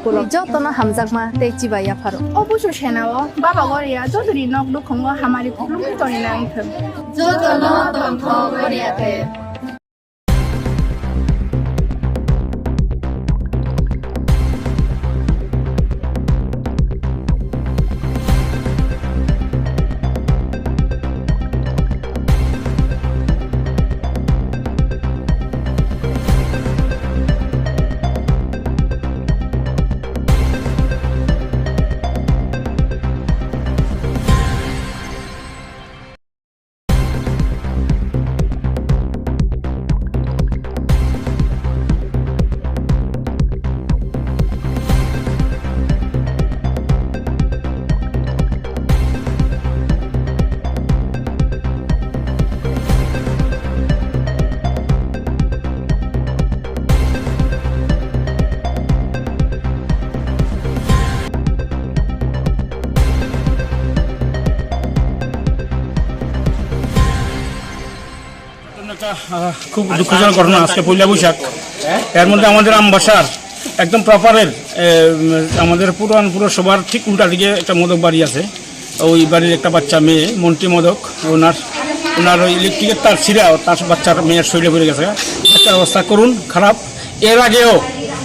school যতন হামজাকমা তে চিবাইয়া ফারো অবশ্য সেনাও বাবা গরিয়া যতরি নক দুখঙ্গ হামারি কুলুম তনি নাইথ যতন তন্থ গরিয়াতে খুব দুঃখজনক ঘটনা আজকে পয়লা বৈশাখ এর মধ্যে আমাদের আমবাসার একদম প্রপারের আমাদের পুরসভার ঠিক উল্টা দিকে একটা মদক বাড়ি আছে ওই বাড়ির একটা বাচ্চা মেয়ে মন্ত্রী মদক ওনার ওই ইলেকট্রিকের তার ছিঁড়া তার বাচ্চার মেয়ের শরীরে পড়ে গেছে বাচ্চার অবস্থা করুন খারাপ এর আগেও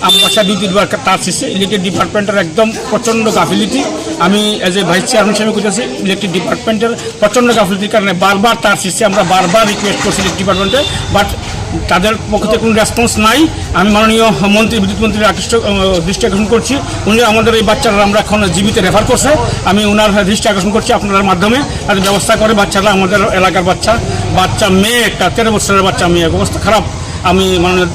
আমবাসা 2-3 বার তার ছিঁড়ছে ইলেকট্রিক ডিপার্টমেন্টের একদম প্রচণ্ড গাফিলিটি আমি এজ এ ভাইস চেয়ারম্যান হিসেবে করতেছি ইলেকট্রিক ডিপার্টমেন্টের প্রচণ্ড গাফিলিটির কারণে বারবার তার ছিঁড়ছে আমরা বারবার রিকোয়েস্ট করছি ইলেকট্রিক ডিপার্টমেন্টে বাট তাদের পক্ষ থেকে কোনো রেসপন্স নাই আমি মাননীয় মন্ত্রী বিদ্যুৎ মন্ত্রীর দৃষ্টি আকর্ষণ করছি উনি আমাদের এই বাচ্চারা আমরা এখন জীবিত রেফার করছে আমি ওনার দৃষ্টি আকর্ষণ করছি আপনার মাধ্যমে তাদের ব্যবস্থা করে বাচ্চারা আমাদের এলাকার বাচ্চা মেয়ে একটা 13 বছরের বাচ্চা মেয়ে অবস্থা খারাপ আমি মাননীয়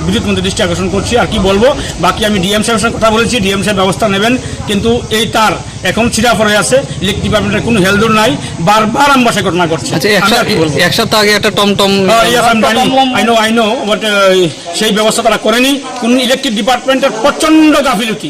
বিদ্যুৎ মন্ত্রীর দৃষ্টি আকর্ষণ করছি আর কি বলবো বাকি আমি ডিএম সাহেবের সঙ্গে কথা বলেছি ডিএম সাহেব ব্যবস্থা নেবেন কিন্তু এই তার এখন ছিঁড়া পড়ে আছে ইলেকট্রিক ডিপার্টমেন্টের কোনো হেলদোল নাই বারবার আমবাসায় ঘটনা ঘটছে এক সপ্তাহ আগে একটা টমটম আই নো বাট সেই ব্যবস্থা তারা করেনি কোন ইলেকট্রিক ডিপার্টমেন্টের প্রচণ্ড গাফিলতি